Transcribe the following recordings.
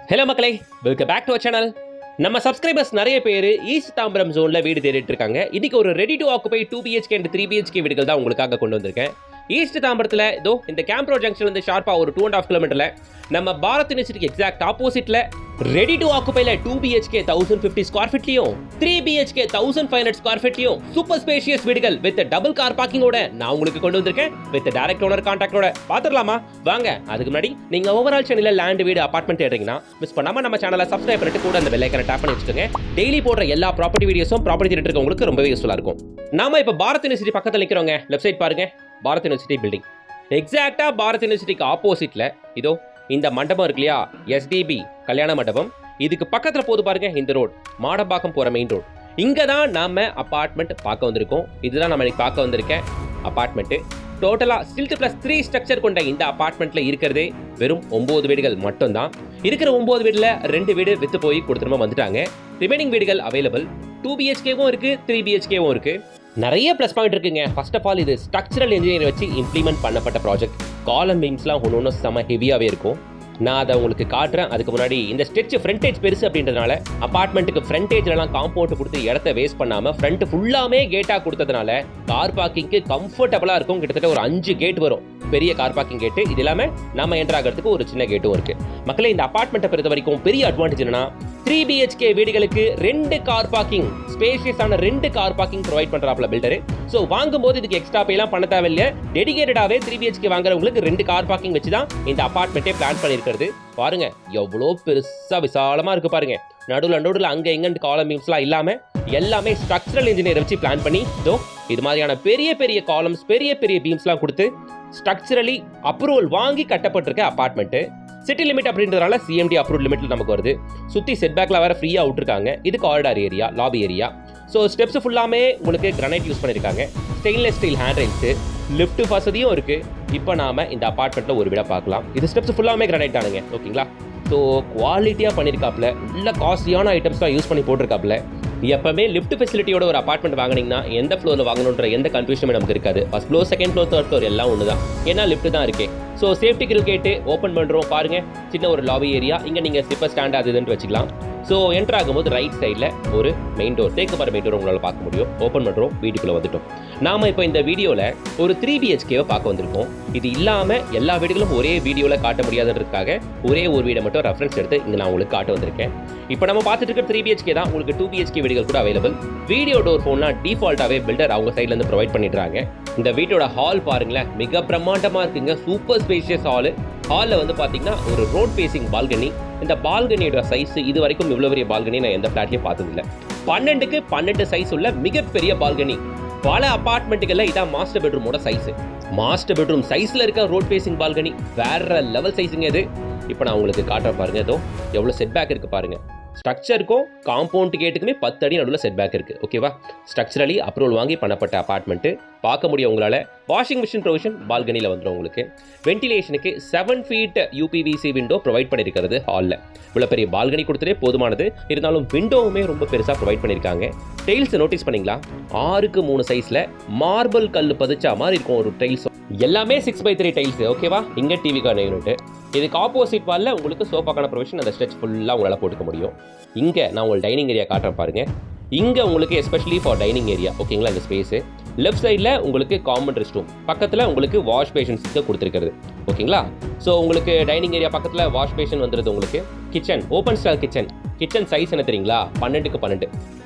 Hello மக்களே, welcome back to our channel. நம்ம subscribers நிறைய பேர் ஈஸ்ட் தாம்பரம் ஜோனில் வீடு தேடிட்டு இருக்காங்க. இன்னைக்கு ஒரு ready to occupy 2 BHK and 3 BHK வீடுகள் தான் உங்களுக்காக கொண்டு வந்திருக்கேன். ஈஸ்ட் தாம்பரத்தில் இதோ இந்த கேம்ப்ரோ ஜங்ஷன் வந்து ஷார்ப்பாக ஒரு 2.5 கிலோமீட்டரில் நம்ம பாரத் யூனிவர்சிட்டிக்கு எக்ஸாக்ட் ஆப்போசிட்டில் ரெடி டு ஆக்குபைல 2 BHK 1050 ஸ்கொயர் ஃபீட்லையும் 3 BHK 1500 ஸ்கொயர் ஃபீட்லையும் சூப்பர் ஸ்பேஷியஸ் வீடுகள் வித் டபுள் கார் பார்க்கிங்கோட நான் உங்களுக்கு கொண்டு வந்திருக்கேன். வித் டைரக்ட் ஓனர் கான்டாக்டோட பார்த்துடலாமா? வாங்க. அதுக்கு முன்னாடி நீங்க ஓவரால் சேனலில் லேண்ட் வீடு அபார்ட்மெண்ட் தேடுறீங்கன்னா மிஸ் பண்ணாம நம்ம சேனலை சப்ஸ்கிரைப் பண்ணிட்டு கூட அந்த பெல் ஐக்கனை டேப் பண்ணி வச்சுக்கோங்க. டெய்லி போடுற எல்லா ப்ராப்பர்ட்டி வீடியோஸும் ப்ராப்பர்ட்டி தேடிட்டு இருக்கவங்களுக்கு ரொம்பவே யூஸ்ஃபுல்லா இருக்கும். நாம இப்போ பாரத் யூனிவர்சிட்டி பக்கத்தில் நிற்கிறோங்க. லெஃப்ட் சைட் பாருங்க, பாரத் யூனிவர்சிட்டி பில்டிங். எக்ஸாக்டா பாரத் யூனிவர்சிட்டிக்கு ஆப்போசிட்ல இதோ இந்த மண்டபம் இருக்கு இல்லையா, SDB கல்யாண மண்டபம். இதுக்கு பக்கத்துல போது பாருங்க இந்த ரோட், மாடம்பாக்கம் போற மெயின் ரோட். இங்க தான் நாம அபார்ட்மெண்ட் பார்க்க வந்திருக்கோம். இதுதான் நம்ம இன்னைக்கு பார்க்க வந்திருக்கேன் அபார்ட்மெண்ட். டோட்டலா ஸ்டில்ட் பிளஸ் 3 ஸ்ட்ரக்சர் கொண்ட இந்த அபார்ட்மெண்ட்ல இருக்கிறதே வெறும் 9 வீடுகள் மட்டும் தான். இருக்கிற 9 வீடுல 2 வீடு வித்து போய் கொடுத்துருமா வந்துட்டாங்க. ரிமைனிங் வீடுகள் அவைலபிள். 2 BHKவும் இருக்கு, 3 BHKவும் இருக்கு. நிறைய ப்ளஸ் பாயிண்ட் இருக்குங்க. ஃபர்ஸ்ட் ஆஃப் ஆல் இது ஸ்ட்ரக்சரல் இன்ஜினியர் வச்சு இம்ப்ளிமெண்ட் பண்ணப்பட்ட ப்ராஜெக்ட். காலம் பீம்ஸ்லாம் ஒன்று செம்ம ஹெவியாகவே இருக்கும். நான் அதை உங்களுக்கு காட்டுறேன். அதுக்கு முன்னாடி இந்த ஸ்ட்ரெச் ஃப்ரண்டேஜ் பெருசு அப்படின்றதுனால அபார்ட்மெண்ட்டுக்கு ஃப்ரண்டேஜ்லாம் காம்பவுண்ட் கொடுத்து இடத்த வேஸ்ட் பண்ணாமல் ஃப்ரண்ட் ஃபுல்லாமே கேட்டாக கொடுத்ததுனால கார் பார்க்கிங்க்கு கம்ஃபர்டபுளாக இருக்கும். கிட்டத்தட்ட ஒரு 5 கேட் வரும், பெரிய கார் பார்க்கிங் கேட்டு. இது இல்லாமல் நம்ம என்ட்ரு ஆகிறதுக்கு ஒரு சின்ன கேட்டும் இருக்கு. மக்களே, இந்த அபார்ட்மெண்ட்டை பொறுத்த வரைக்கும் பெரிய அட்வான்டேஜ் என்னன்னா 3 BHK வீடுகளுக்கு 2 கார் பார்க்கிங், ஸ்பேஷியஸான 2 கார் பார்க்கிங் ப்ரொவைட் பண்றாப்ல பில்டர். ஸோ வாங்கும்போது இதுக்கு எக்ஸ்ட்ரா பேலாம் பண்ண தேவையில்லை. டெடிகேட்டடாகவே 3 BHK வாங்குறவங்களுக்கு 2 கார் பார்க்கிங் வச்சு தான் இந்த அபார்ட்மெண்ட்டே பிளான் பண்ணியிருக்கிறது. பாருங்க எவ்வளோ பெருசா விசாலமா இருக்கு பாருங்க. நடுவில் அங்கே எங்கன்னு காலம் பீம்ஸ்லாம் இல்லாமல் எல்லாமே ஸ்ட்ரக்சரல் இன்ஜினியர் வச்சு பிளான் பண்ணி இது மாதிரியான பெரிய பெரிய காலம்ஸ், பெரிய பெரிய பீம்ஸ்லாம் கொடுத்து ஸ்ட்ரக்சரலி அப்ரூவல் வாங்கி கட்டப்பட்டிருக்க அபார்ட்மெண்ட். சிட்டி லிமிட் அப்படின்றதுனால CMD அப்ரூவல் லிமிட்ல நமக்கு வருது. சுற்றி செட்பேக்ல வேற ஃப்ரீயா விட்டுருக்காங்க. இது corridor area, lobby area. So steps ஃபுல்லாமே உங்களுக்கு கிரானைட் யூஸ் பண்ணியிருக்காங்க. Stainless steel hand rails, lift வசதியும் இருக்கு. இப்போ நாம இந்த அபார்ட்மெண்ட்ல ஒரு வீடா பார்க்கலாம். இது ஸ்டெப்ஸ் ஃபுல்லாமே கிரானைட் தானுங்க, ஓகேங்களா? ஸோ குவாலிட்டியாக பண்ணியிருக்காப்புல, நல்ல காஸ்ட்லியான ஐட்டம்ஸ் தான் யூஸ் பண்ணி போட்டிருக்காப்புல. எப்பவுமே லிஃப்ட் ஃபெசிலிட்டியோட ஒரு அபார்ட்மெண்ட் வாங்கினீங்கன்னா எந்த ஃப்ளோரில் வாங்கணுன்ற எந்த கன்ஃபியூஷனுமே நமக்கு இருக்காது. First floor, second floor, third floor எல்லாம் ஒன்று தான். ஏன்னா லிஃப்ட் தான் இருக்கே. ஸோ சேஃப்டி கிரில் கேட்டு ஓப்பன் பண்ணுறோம் பாருங்க. சின்ன ஒரு லாபி ஏரியா. இங்கே நீங்கள் ஸ்லிப்பர் ஸ்டாண்ட் அது இதுன்னு வச்சுக்கலாம். ஸோ என்ட்ரு ஆகும்போது ரைட் சைடில் ஒரு மெயின் டோர், தேக்கு மர மெயின் டோர் உங்களால் பார்க்க முடியும். ஓப்பன் பண்ணுறோம், வீட்டுக்குள்ளே வந்துட்டோம். நாம் இப்போ இந்த வீடியோவில் ஒரு 3 BHKவை பார்க்க வந்திருக்கோம். இது இல்லாமல் எல்லா வீடுகளும் ஒரே வீடியோவில் காட்ட முடியாதுன்றதுக்காக ஒரே ஒரு வீடை மட்டும் ரெஃபரன்ஸ் எடுத்து இங்கே நான் உங்களுக்கு காட்ட வந்திருக்கேன். இப்போ நம்ம பார்த்துட்டு இருக்க 3 BHK தான். உங்களுக்கு 2 BHK வீடுகள் கூட அவைலபிள். வீடியோ டோர் ஃபோன்லாம் டிஃபால்ட்டாகவே பில்டர் அவங்க சைட்லேருந்து ப்ரொவைட் பண்ணிடுறாங்க. இந்த வீட்டோட ஹால் பாருங்களேன், மிக பிரம்மாண்டமாக இருக்குங்க. Super spacious hall. ஹாலில் வந்து பார்த்தீங்கன்னா ஒரு ரோட் ஃபேசிங் பால்கனி. இந்த பால்கனியோட சைஸ் இது வரைக்கும் இவ்வளோ பெரிய பால்கனி நான் எந்த ஃப்ளாட்லையும் பார்த்ததில்லை. 12க்கு 12 சைஸ் உள்ள மிகப்பெரிய பால்கனி. பல அபார்ட்மெண்ட்டுகளில் இதான் மாஸ்டர் பெட்ரூமோட சைஸ். மாஸ்டர் பெட்ரூம் சைஸில் இருக்க ரோட் ஃபேசிங் பால்கனி வேற லெவல் சைஸுங்க இது. இப்போ நான் உங்களுக்கு காட்டுறேன் பாருங்க. ஏதோ எவ்வளோ செட் பேக் இருக்குது பாருங்க. ஸ்ட்ரக்சருக்கும் காம்பவுண்ட் கேட்டுக்குமே 10 அடி நடுவில் செட் பேக் இருக்குது, ஓகேவா? ஸ்ட்ரக்சரலி அப்ரூவல் வாங்கி பண்ணப்பட்ட அபார்ட்மெண்ட்டு. பார்க்க முடியும் உங்களால். வாஷிங் மிஷின் ப்ரொவிஷன் பால்கனியில் வந்துடும் உங்களுக்கு. வென்டிலேஷனுக்கு 7 feet UPVC விண்டோ ப்ரொவைட் பண்ணியிருக்கிறது ஹாலில். இவ்வளோ பெரிய பால்கனி கொடுத்துட்டே போதுமானது. இருந்தாலும் விண்டோவுமே ரொம்ப பெருசாக ப்ரொவைட் பண்ணியிருக்காங்க. டைல்ஸ் நோட்டீஸ் பண்ணிங்களா? 6க்கு 3 சைஸில் மார்பிள் கல் பதிச்சா மாதிரி இருக்கும் ஒரு டைல்ஸ். எல்லாமே 6x3 டைல்ஸ், ஓகேவா? இங்கே டிவி கார்டு யூனிட். இதுக்கு ஆப்போசிட் வாலில் உங்களுக்கு சோஃபாக்கான ப்ரொவிஷன் அந்த ஸ்ட்ரெச் ஃபுல்லாக உங்களால் போட்டுக்க முடியும். இங்கே நான் உங்களுக்கு டைனிங் ஏரியா காட்டுறேன் பாருங்க. இங்கே உங்களுக்கு எஸ்பெஷலி ஃபார் டைனிங் ஏரியா, ஓகேங்களா? இந்த ஸ்பேஸு லெஃப்ட் சைடில் உங்களுக்கு காமன் ரெஸ்ட் ரூம், பக்கத்தில் உங்களுக்கு வாஷ் பேஷன்ஸுக்கு கொடுத்துருக்கிறது, ஓகேங்களா? ஸோ உங்களுக்கு டைனிங் ஏரியா பக்கத்தில் வாஷ் பேஷன் வந்துடுது. உங்களுக்கு kitchen, open style kitchen. Kitchen size என்ன தெரியுங்களா? 12க்கு 12.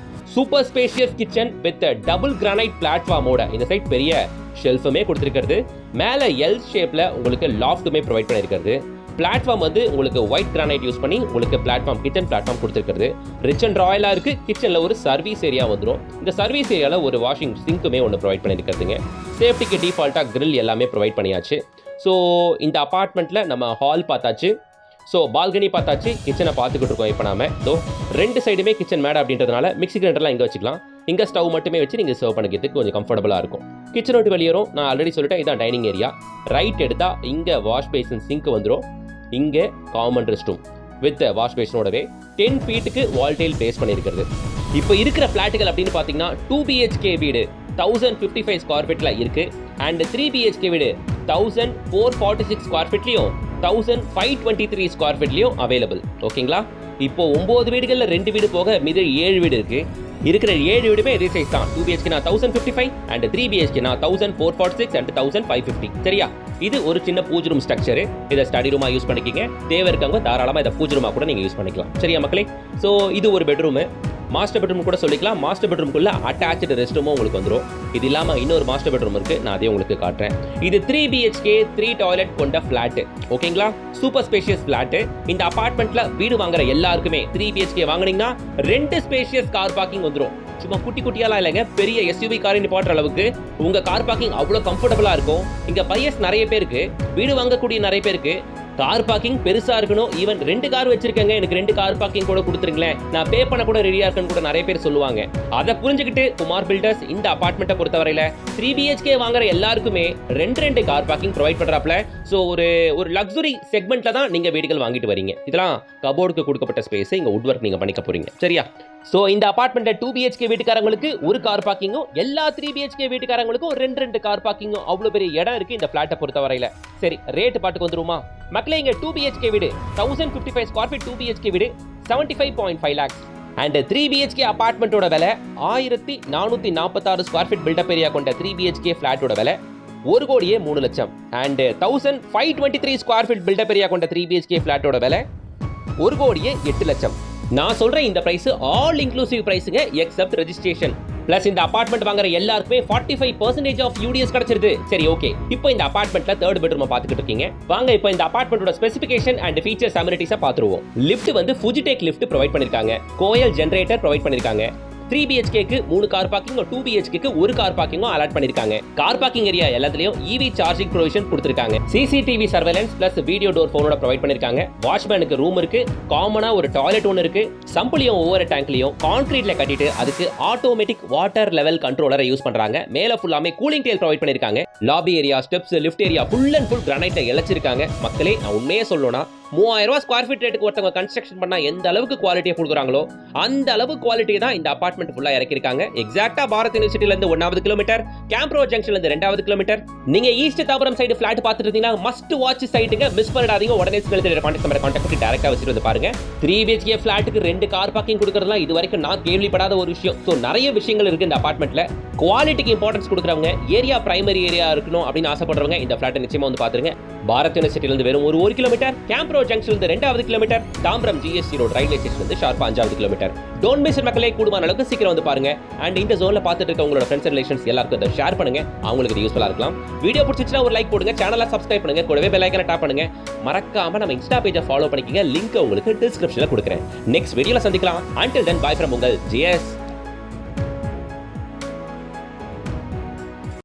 Super spacious kitchen with double granite பிளாட்ஃபார்மோட இந்த சைட் பெரிய ஷெல்ஃபுமே கொடுத்துருக்கிறது. மேலே எல் ஷேப்பில் உங்களுக்கு லாஃப்ட்டுமே ப்ரொவைட் பண்ணியிருக்கிறது. பிளாட்ஃபார்ம் வந்து உங்களுக்கு ஒயிட் கிரானைட் யூஸ் பண்ணி உங்களுக்கு பிளாட்ஃபார்ம், கிச்சன் பிளாட்ஃபார்ம் கொடுத்துருக்கிறது. ரிச் அண்ட் ராயலாக இருக்குது. கிச்சனில் ஒரு சர்வீஸ் ஏரியா வந்துடும். இந்த சர்வீஸ் ஏரியாவில் ஒரு வாஷிங் சிங்க்குமே ஒன்று ப்ரொவைட் பண்ணியிருக்கிறதுங்க. சேஃப்டிக்கு டிஃபால்ட்டாக கிரில் எல்லாமே ப்ரொவைட் பண்ணியாச்சு. ஸோ இந்த அபார்ட்மெண்ட்டில் நம்ம ஹால் பார்த்தாச்சு. ஸோ பால்கனி பார்த்தாச்சு, கிச்சனை பார்த்துக்கிட்டு இருக்கோம். இப்போ நாம 2 சைடுமே கிச்சன் மேடை அப்படின்றதுனால மிக்ஸி கிரைண்டர்லாம் இங்கே வச்சுக்கலாம். இங்கே ஸ்டவ் மட்டுமே வச்சு நீங்கள் சர்வ் பண்ணிக்கிறதுக்கு கொஞ்சம் கம்ஃபர்டபுளாக இருக்கும். கிச்சன் விட்டு வெளியேறும். நான் ஆல்ரெடி சொல்லிட்டேன், இதான் டைனிங் ஏரியா. ரைட் எடுத்தால் இங்கே வாஷ் பேசின் சிங்க் வந்துடும். இங்கே common rest room with wash பேஷனோடவே 10 feetக்கு வால் டைல் பேஸ் பண்ணியிருக்கிறது. இப்போ இருக்கிற ஃப்ளாட்டுகள் அப்படின்னு பார்த்தீங்கன்னா 2 BHK வீடு 1055 ஸ்கொயர் ஃபீட்டில் இருக்குது. அண்ட் 3 BHK வீடு 1446 ஸ்கொயர் ஃபீட்லையும் 1523 ஸ்கொயர் ஃபீட்லயும் அவைலபிள். ஓகேங்களா? இப்போ 9 வீடுகள்ல 2 வீடு போக மீதி 7 வீடு இருக்கு. இருக்கிற 7 வீடுமே இதே சைஸ் தான். 2 BHK 1055 அண்ட் 3 BHK 1446 அண்ட் 1550. சரியா? இது ஒரு சின்ன பூஜ் ரூம் ஸ்ட்ரக்சர். இதை ஸ்டடி ரூமா யூஸ் பண்ணிக்கிங்க. தேவை இருக்கவங்க தாராளமா இதை பூஜ் ரூமா கூட நீங்க யூஸ் பண்ணிக்கலாம். சரியா மக்களே? ஸோ இது ஒரு பெட்ரூம். மாஸ்டர் பெட்ரூம் கூட சொல்லிக்கலாம். மாஸ்டர் பெட்ரூம்குள்ள அட்டாச்சு ரெஸ்ட் ரூமும் உங்களுக்கு வந்துடும். இது இல்லாம இன்னொரு மாஸ்டர் பெட்ரூம் இருக்கு. நான் அதையும் உங்களுக்கு காட்டுறேன். இது 3 BHK 3 டாய்லெட் கொண்ட பிளாட். ஓகேங்களா? Super spacious flat. இந்த அபார்ட்மெண்ட்ல வீடு வாங்குற எல்லாருக்குமே 3 BHK வாங்குனீங்கன்னா 2 ஸ்பேஷியஸ் கார் பார்க்கிங் வந்துடும். சும்மா குட்டி குட்டியாலாம் இல்லைங்க, பெரிய SUV காரை நிப்பாட்டுற அளவுக்கு உங்க கார் பார்க்கிங் அவ்வளோ கம்ஃபர்டபுளா இருக்கும். இங்க பையர்ஸ் நிறைய பேருக்கு, வீடு வாங்கக்கூடிய நிறைய பேருக்கு கார் பார்க்கிங் பெருசா இருக்கணும். ஈவன் 2 கார் வச்சிருக்கேங்க, எனக்கு 2 கார் பார்க்கிங் கூட கொடுத்துருங்களேன், நான் பே பண்ண கூட ரெடியா இருக்கேன்னு கூட நிறைய பேர் சொல்லுவாங்க. அதை புரிஞ்சுக்கிட்டு குமார் பில்டர்ஸ் இந்த அபார்ட்மெண்ட்டை பொறுத்தவரையில 3 BHK வாங்குற எல்லாருக்குமே 2 கார் பார்க்கிங் ப்ரொவைட் பண்றாப்ல. ஸோ ஒரு லக்ஸுரி செக்மெண்ட்ல தான் நீங்க வீடுகள் வாங்கிட்டு வரீங்க. இதெல்லாம் கபோர்டுக்கு கொடுக்கப்பட்ட ஸ்பேஸ். இங்க வுட் ஒர்க் நீங்க பண்ணிக்க போறீங்க. சரியா? ஸோ இந்த அபார்ட்மெண்ட்டை 2 BHK வீட்டுக்காரங்களுக்கு ஒரு கார் பார்க்கிங்கும், எல்லா 3 BHK வீட்டுக்காரங்களுக்கும் 2 கார் பார்க்கிங்கும், அவ்வளோ பெரிய இடம் இருக்கு இந்த பிளாட்டை பொறுத்தவரையில. சரி, ரேட் பாட்டுக்கு வந்துருமா மக்களே? இங்க 2 BHK வீடு 1055 ஸ்கொயர் ஃபீட் 2 BHK வீடு 75.5 lakhs அண்ட் 3 BHK அபார்ட்மெண்ட்டோட விலை 1446 ஸ்கொயர் ஃபீட் பில்டப் ஏரியா கொண்ட 3 BHK ஃபிளாட்டோட விலை 1,03 லட்சம் and 1523 square feet built up area கொண்ட 3 BHK ஃபிளாட்டோட விலை 1,08 லட்சம். நான் சொல்றேன் இந்த பிரைஸ் ஆல் இன்க்ளூசிவ் பிரைஸுங்க, எக்ஸப்ட் ரெஜிஸ்ட்ரேஷன். பிளஸ் இந்த அபார்ட்மெண்ட் வாங்குற எல்லாருக்குமே 45% ஆஃப் UDS கிடைச்சிருது. சரி, ஓகே. இப்போ இந்த அபார்ட்மெண்ட்ல 3rd பெட்ரூம் பார்த்துக்கிட்டு இருக்கீங்க. வாங்க இப்போ இந்த அபார்ட்மெண்டோட ஸ்பெசிஃபிகேஷன் அண்ட் ஃபீச்சர்ஸ் அம்யூனிட்டிஸை பார்த்துருவோம். லிஃப்ட் வந்து ஃபுஜிடெக் லிஃப்ட் ப்ரொவைட் பண்ணிருக்காங்க. கோயல் ஜெனரேட்டர் ப்ரொவைட் பண்ணிருக்காங்க. 3 BHK 3 car parking, 2 BHK 1 car பார்க்கிங்கும் அலாட் பண்ணிருக்காங்க. கார் பார்க்கிங் ஏரியா எல்லாத்துலயும் EV சார்ஜிங் ப்ரொவிஷன் கொடுத்திருக்காங்க. CCTV surveillance plus video door போனோட ப்ரொவைட் பண்ணிருக்காங்க. வாட்ச்மேனுக்கு ரூம் இருக்கு. காமனா ஒரு டாய்லெட் ஒன்று இருக்கு. சம்புலியும் ஒவ்வொரு டேங்க்லயும் கான்கிரீட்ல கட்டிட்டு அதுக்கு ஆட்டோமேட்டிக் வாட்டர் லெவல் கண்ட்ரோலரை யூஸ் பண்றாங்க. மேல ஃபுல்லாமே கூலிங் டேல் ப்ரொவைட் பண்ணிருக்காங்க. Lobby area, steps, lift area full and full கிரானைட்ல இழைச்சிருக்காங்க. மக்களே, நான் உண்மையே சொல்லணும்னா 3000 ரூபாய் ஸ்கொயர் ஃபீட் ரேட்டுக்கு ஒருத்தவங்க கன்ஸ்ட்ரக்ஷன் பண்ணா எந்த அளவுக்கு குவாலிட்டியை கொடுக்குறாங்களோ அந்த அளவு குவாலிட்டியை தான் இந்த அபார்ட்மெண்ட் ஃபுல்லா இறக்கிருக்காங்க. எக்ஸாக்டா பாரத் யூனிவர்சிட்டில இருந்து 1வது கிலோமீட்டர், கேம்ப்ரோ ஜங்ஷன்ல இருந்து 2வது கிலோமீட்டர். நீங்க ஈஸ்ட் தாம்பரம் சைடு ஃபிளாட் பார்த்துட்டு இருந்தீங்கன்னா மஸ்ட் வாட்ச் சைட்டுங்க, மிஸ் பண்ணிடாதீங்க. உடனே ஸ்கிரீன்ல தெரியற கான்டாக்ட் நம்பரை கான்டாக்ட் பண்ணி டைரக்டா விசிட் வந்து பாருங்க. 3 BHK ஃபிளாட்டுக்கு 2 கார் பார்க்கிங் கொடுக்கறதுலாம் இது வரைக்கும் நான் கேள்விப்படாத ஒரு விஷயம். சோ நிறைய விஷயங்கள் இருக்கு இந்த அபார்ட்மெண்ட்ல. குவாலிட்டிக்கு இம்பார்ட்டன்ஸ் கொடுக்குறவங்க, ஏரியா பிரைமரி ஏரியா இருக்கணும் அப்படின்னு ஆசைப்படுறவங்க இந்த ஃபிளாட்டை நிச்சயமா வந்து பாத்துருங்க. பாரத் யூனிவர்சிட்டில இருந்து வெறும் 1 கிலோமீட்டர், கேம்ப்ரோ ஜங்ஷன்ல இருந்து 2வது kilometre, Tambaram GST road railway station வந்து ஷார்ப்பா 5வது கிலோமீட்டர். டோன்ட் மிஸ் மக்களே, கூடுமான அளவுக்கு சீக்கிரம் வந்து பாருங்க. அண்ட் இந்த ஜோன்ல பார்த்துட்டு இருக்க உங்களோட ஃப்ரெண்ட்ஸ் அண்ட் ரிலேஷன்ஸ் எல்லாருக்கும் இதை ஷேர் பண்ணுங்க. அவங்களுக்கு இது யூஸ்ஃபுல்லா இருக்கலாம். வீடியோ பிடிச்சிச்சுன்னா ஒரு லைக் போடுங்க, சேனலை சப்ஸ்கிரைப் பண்ணுங்க, கூடவே பெல் ஐகானை டாப் பண்ணுங்க. மறக்காம நம்ம இன்ஸ்டா பேஜை ஃபாலோ பண்ணிக்கங்க. லிங்க் உங்களுக்கு டிஸ்கிரிப்ஷன்ல கொடுக்குறேன். நெக்ஸ்ட் வீடியோல சந்திக்கலாம். Until then, bye from உங்கள் GS.